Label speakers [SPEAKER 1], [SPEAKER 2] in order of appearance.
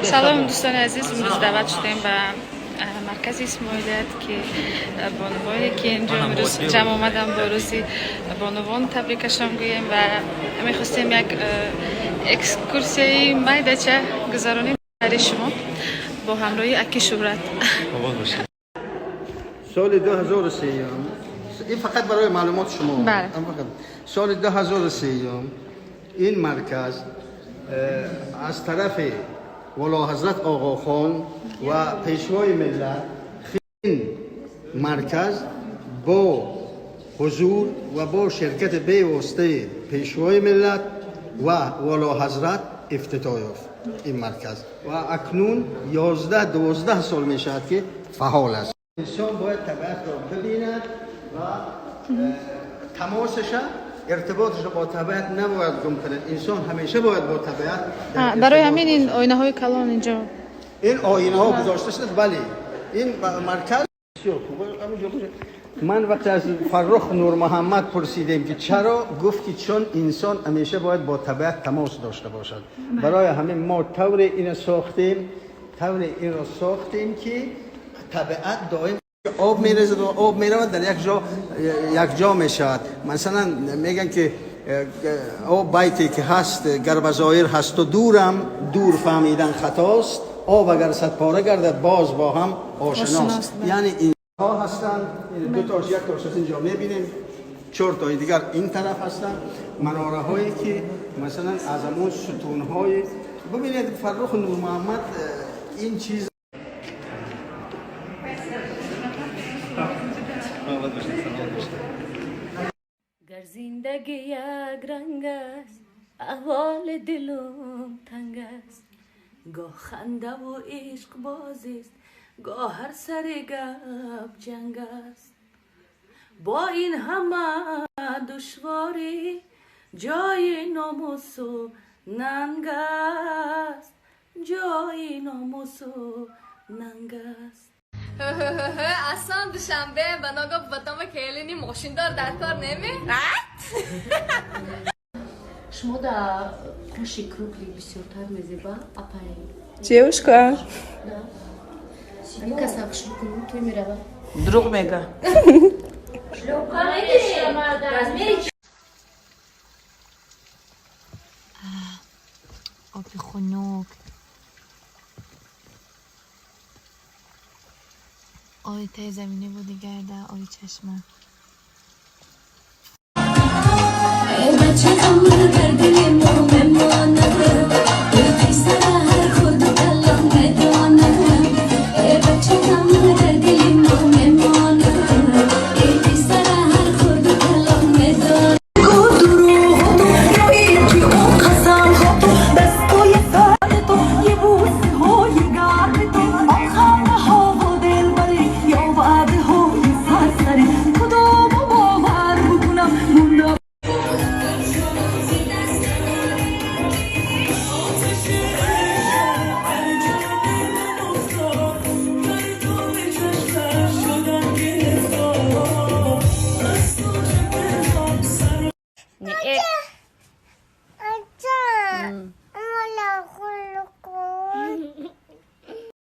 [SPEAKER 1] سلام دوستان عزیز، امروز دعوت شدیم به مرکز اسماعیلیت که بانوانی که اینجا امروز جمع آمدم با روزی بانوان تبریکشان گوییم و میخواستیم یک اکسکورسیای میدچه گذرانیم برای شما با همراهی اکی شهرت.
[SPEAKER 2] سال 2003 این فقط برای معلومات شما.
[SPEAKER 1] بله.
[SPEAKER 2] سال 2003 این مرکز از طرف والا حضرت آقا خان و پیشوای ملت این مرکز با حضور و با شرکت بی‌واسطه پیشوای ملت و والا حضرت افتتاح یافت این مرکز و اکنون 11-12 سال می شود که فعال است. انسان باید طبیعت را ببیند و تماسش ارتباطش را با طبیعت نباید گم کند. انسان همیشه باید با طبیعت
[SPEAKER 1] برای همین این آینه های کلان اینجا
[SPEAKER 2] این آینه ها گذاشته شده. بله این مرکز من وقتی از فرخ نور محمد پرسیدیم که چرا، گفت که چون انسان همیشه باید با طبیعت تماس داشته باشد. برای همین ما طور این را ساختیم که طبیعت دائم آب میرزد و آب میرود در یک جا میشود. مثلا میگن که آب بیتی که هست گربزایر هست و دور فهمیدن خطاست، آب اگر صد پاره گردد باز با هم آشناست. یعنی این ها هستن، دو تاش یک تاش از اینجا میبینیم، 4 تای دیگر این طرف هستن، مناره هایی که مثلا از همون ستون های ببینید فرخ نور محمد این چیز
[SPEAKER 3] گر زندگی یک رنگ است احوال دلم تنگ است، گاه خنده و عشق بازی است، گاه هر سر گپ جنگ است. با این همه دشواری جای ناموس و ننگ است، جای ناموس و ننگ است.
[SPEAKER 4] اصلا دوشنبه به ناگاه باتام کلینی ماشیندار در کار نمی؟
[SPEAKER 3] شما در خوشی کروکلی بسیارتر میزیبا اپایی
[SPEAKER 5] Девушка,
[SPEAKER 3] این کسا خوشی کنم توی میره
[SPEAKER 5] друг میگه.
[SPEAKER 6] آب خنک، آی ته زمینه بود دیگر در آی چشمه.